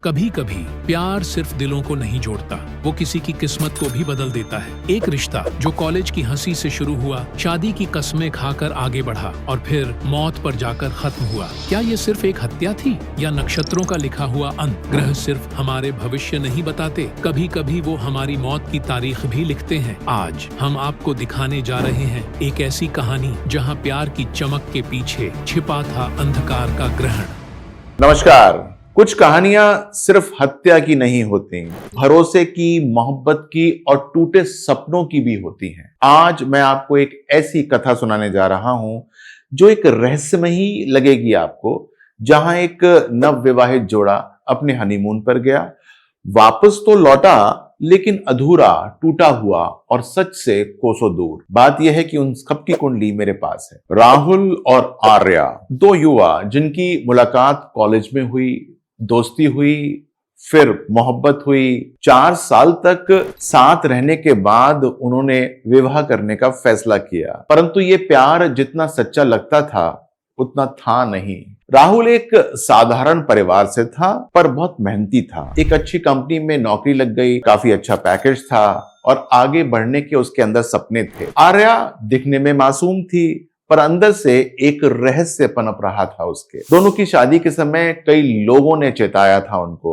कभी कभी प्यार सिर्फ दिलों को नहीं जोड़ता, वो किसी की किस्मत को भी बदल देता है। एक रिश्ता जो कॉलेज की हंसी से शुरू हुआ, शादी की कस्में खाकर आगे बढ़ा और फिर मौत पर जाकर खत्म हुआ। क्या ये सिर्फ एक हत्या थी या नक्षत्रों का लिखा हुआ अंत? ग्रह सिर्फ हमारे भविष्य नहीं बताते, कभी कभी वो हमारी मौत की तारीख भी लिखते हैं। आज हम आपको दिखाने जा रहे हैं एक ऐसी कहानी जहाँ प्यार की चमक के पीछे छिपा था अंधकार का ग्रहण। नमस्कार। कुछ कहानियां सिर्फ हत्या की नहीं होती, भरोसे की, मोहब्बत की और टूटे सपनों की भी होती हैं। आज मैं आपको एक ऐसी कथा सुनाने जा रहा हूं जो एक रहस्यमयी लगेगी आपको, जहां एक नवविवाहित जोड़ा अपने हनीमून पर गया, वापस तो लौटा लेकिन अधूरा, टूटा हुआ और सच से कोसों दूर। बात यह है कि उन सबकी कुंडली मेरे पास है। राहुल और आर्या, दो युवा जिनकी मुलाकात कॉलेज में हुई, दोस्ती हुई, फिर मोहब्बत हुई। 4 साल तक साथ रहने के बाद उन्होंने विवाह करने का फैसला किया, परंतु ये प्यार जितना सच्चा लगता था उतना था नहीं। राहुल एक साधारण परिवार से था, पर बहुत मेहनती था। एक अच्छी कंपनी में नौकरी लग गई, काफी अच्छा पैकेज था और आगे बढ़ने के उसके अंदर सपने थे। आर्या दिखने में मासूम थी, पर अंदर से एक रहस्य पनप रहा था उसके। दोनों की शादी के समय कई लोगों ने चेताया था उनको,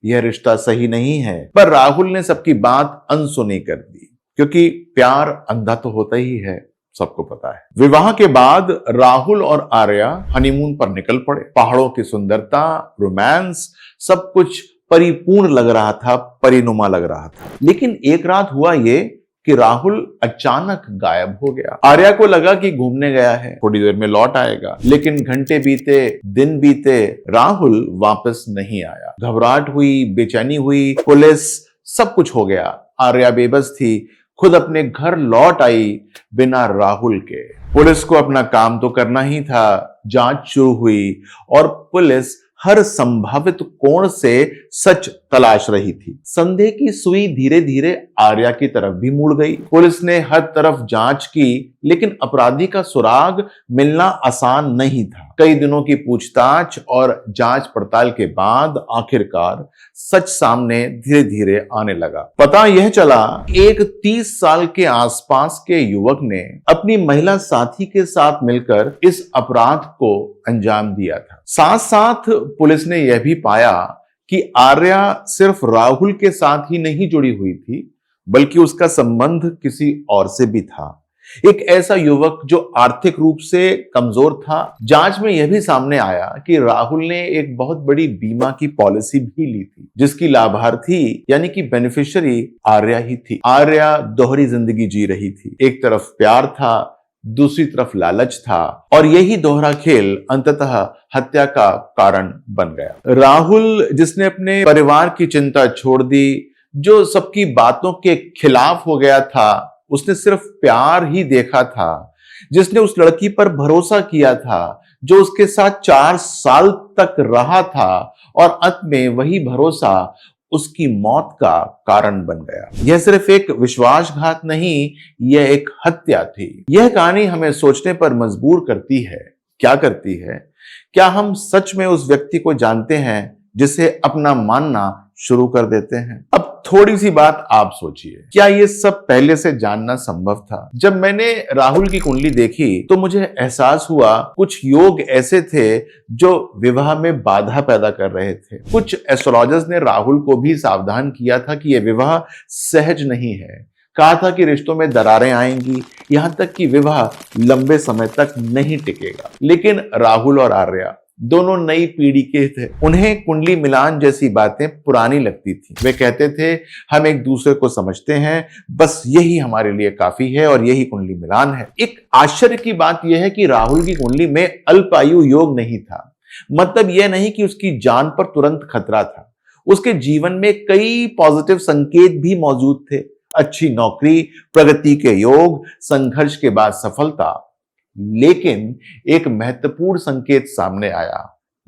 यह रिश्ता सही नहीं है, पर राहुल ने सबकी बात अनसुनी कर दी, क्योंकि प्यार अंधा तो होता ही है, सबको पता है। विवाह के बाद राहुल और आर्या हनीमून पर निकल पड़े। पहाड़ों की सुंदरता, रोमांस, सब कुछ परिपूर्ण लग रहा था, परिनुमा लग रहा था। लेकिन एक रात हुआ ये कि राहुल अचानक गायब हो गया। आर्या को लगा कि घूमने गया है, थोड़ी देर में लौट आएगा, लेकिन घंटे बीते, दिन बीते, राहुल वापस नहीं आया। घबराहट हुई, बेचैनी हुई, पुलिस, सब कुछ हो गया। आर्या बेबस थी, खुद अपने घर लौट आई बिना राहुल के। पुलिस को अपना काम तो करना ही था। जांच शुरू हुई और पुलिस हर संभावित कोण से सच तलाश रही थी। संदेह की सुई धीरे धीरे आर्या की तरफ भी मुड़ गई। पुलिस ने हर तरफ जांच की, लेकिन अपराधी का सुराग मिलना आसान नहीं था। कई दिनों की पूछताछ और जांच पड़ताल के बाद आखिरकार सच सामने धीरे धीरे आने लगा। पता यह चला, एक 30 साल के आसपास के युवक ने अपनी महिला साथी के साथ मिलकर इस अपराध को अंजाम दिया था। साथ साथ पुलिस ने यह भी पाया कि आर्या सिर्फ राहुल के साथ ही नहीं जुड़ी हुई थी, बल्कि उसका संबंध किसी और से भी था। एक ऐसा युवक जो आर्थिक रूप से कमजोर था। जांच में यह भी सामने आया कि राहुल ने एक बहुत बड़ी बीमा की पॉलिसी भी ली थी, जिसकी लाभार्थी यानी कि बेनिफिशियरी आर्या ही थी। आर्या दोहरी जिंदगी जी रही थी। एक तरफ प्यार था, दूसरी तरफ लालच था, और यही दोहरा खेल अंततः हत्या का कारण बन गया। राहुल, जिसने अपने परिवार की चिंता छोड़ दी, जो सबकी बातों के खिलाफ हो गया था, उसने सिर्फ प्यार ही देखा था, जिसने उस लड़की पर भरोसा किया था, जो उसके साथ 4 साल तक रहा था, और अंत में वही भरोसा उसकी मौत का कारण बन गया। यह सिर्फ एक विश्वासघात नहीं, यह एक हत्या थी। यह कहानी हमें सोचने पर मजबूर करती है। क्या करती है? क्या हम सच में उस व्यक्ति को जानते हैं जिसे अपना मानना शुरू कर देते हैं? अब थोड़ी सी बात आप सोचिए, क्या ये सब पहले से जानना संभव था? जब मैंने राहुल की कुंडली देखी तो मुझे एहसास हुआ, कुछ योग ऐसे थे जो विवाह में बाधा पैदा कर रहे थे। कुछ एस्ट्रोलॉजर्स ने राहुल को भी सावधान किया था कि यह विवाह सहज नहीं है। कहा था कि रिश्तों में दरारें आएंगी, यहां तक कि विवाह लंबे समय तक नहीं टिकेगा। लेकिन राहुल और आर्या दोनों नई पीढ़ी के थे। उन्हें कुंडली मिलान जैसी बातें पुरानी लगती थी। वे कहते थे, हम एक दूसरे को समझते हैं, बस यही हमारे लिए काफी है और यही कुंडली मिलान है। एक आश्चर्य की बात यह है कि राहुल की कुंडली में अल्पायु योग नहीं था। मतलब यह नहीं कि उसकी जान पर तुरंत खतरा था। उसके जीवन में कई पॉजिटिव संकेत भी मौजूद थे। अच्छी नौकरी, प्रगति के योग, संघर्ष के बाद सफलता। लेकिन एक महत्वपूर्ण संकेत सामने आया,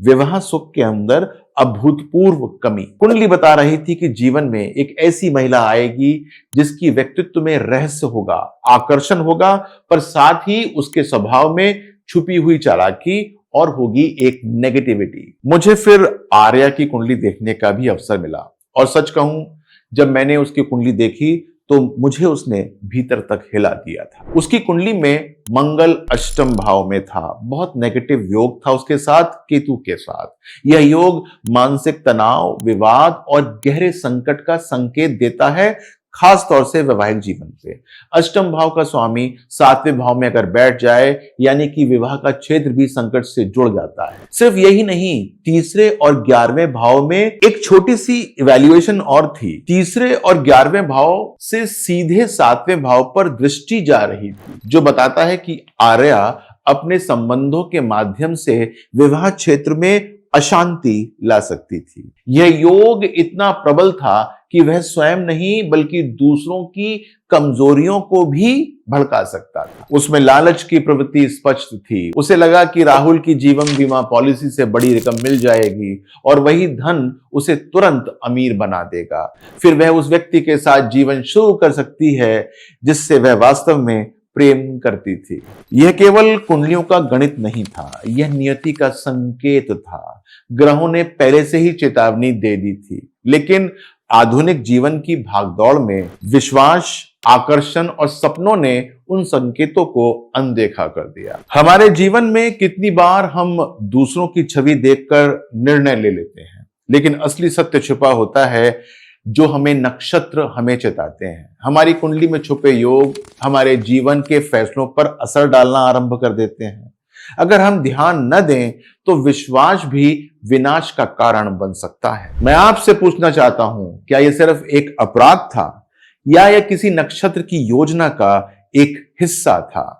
विवाह सुख के अंदर अभूतपूर्व कमी। कुंडली बता रही थी कि जीवन में एक ऐसी महिला आएगी जिसकी व्यक्तित्व में रहस्य होगा, आकर्षण होगा, पर साथ ही उसके स्वभाव में छुपी हुई चालाकी और होगी एक नेगेटिविटी। मुझे फिर आर्या की कुंडली देखने का भी अवसर मिला और सच कहूं, जब मैंने उसकी कुंडली देखी तो मुझे उसने भीतर तक हिला दिया था। उसकी कुंडली में मंगल अष्टम भाव में था, बहुत नेगेटिव योग था उसके साथ, केतु के साथ। यह योग मानसिक तनाव, विवाद और गहरे संकट का संकेत देता है, खास तौर से वैवाहिक जीवन पे। अष्टम भाव का स्वामी सातवें भाव में अगर बैठ जाए, यानी कि विवाह का क्षेत्र भी संकट से जुड़ जाता है। सिर्फ यही नहीं, तीसरे और 11वें भाव में एक छोटी सी इवैल्यूएशन और थी। तीसरे और 11वें भाव से सीधे सातवें भाव पर दृष्टि जा रही थी, जो बताता है कि आर्या अपने संबंधों के माध्यम से विवाह क्षेत्र में अशांति ला सकती थी। यह योग इतना प्रबल था कि वह स्वयं नहीं बल्कि दूसरों की कमजोरियों को भी भड़का सकता था। उसमें लालच की प्रवृत्ति स्पष्ट थी। उसे लगा कि राहुल की जीवन बीमा पॉलिसी से बड़ी रकम मिल जाएगी और वही धन उसे तुरंत अमीर बना देगा। फिर वह उस व्यक्ति के साथ जीवन शुरू कर सकती है जिससे वह वास्तव में प्रेम करती थी। यह केवल कुंडलियों का गणित नहीं था, यह नियति का संकेत था। ग्रहों ने पहले से ही चेतावनी दे दी थी, लेकिन आधुनिक जीवन की भागदौड़ में विश्वास, आकर्षण और सपनों ने उन संकेतों को अनदेखा कर दिया। हमारे जीवन में कितनी बार हम दूसरों की छवि देखकर निर्णय ले लेते हैं, लेकिन असली सत्य छुपा होता है जो हमें नक्षत्र हमें चेताते हैं। हमारी कुंडली में छुपे योग हमारे जीवन के फैसलों पर असर डालना आरंभ कर देते हैं। अगर हम ध्यान न दें तो विश्वास भी विनाश का कारण बन सकता है। मैं आपसे पूछना चाहता हूं, क्या यह सिर्फ एक अपराध था या यह किसी नक्षत्र की योजना का एक हिस्सा था?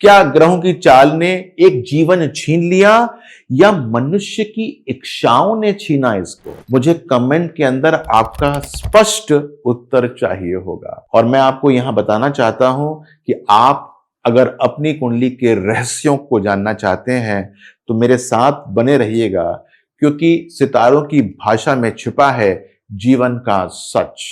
क्या ग्रहों की चाल ने एक जीवन छीन लिया या मनुष्य की इच्छाओं ने छीना इसको? मुझे कमेंट के अंदर आपका स्पष्ट उत्तर चाहिए होगा। और मैं आपको यहां बताना चाहता हूं कि आप अगर अपनी कुंडली के रहस्यों को जानना चाहते हैं तो मेरे साथ बने रहिएगा, क्योंकि सितारों की भाषा में छिपा है जीवन का सच।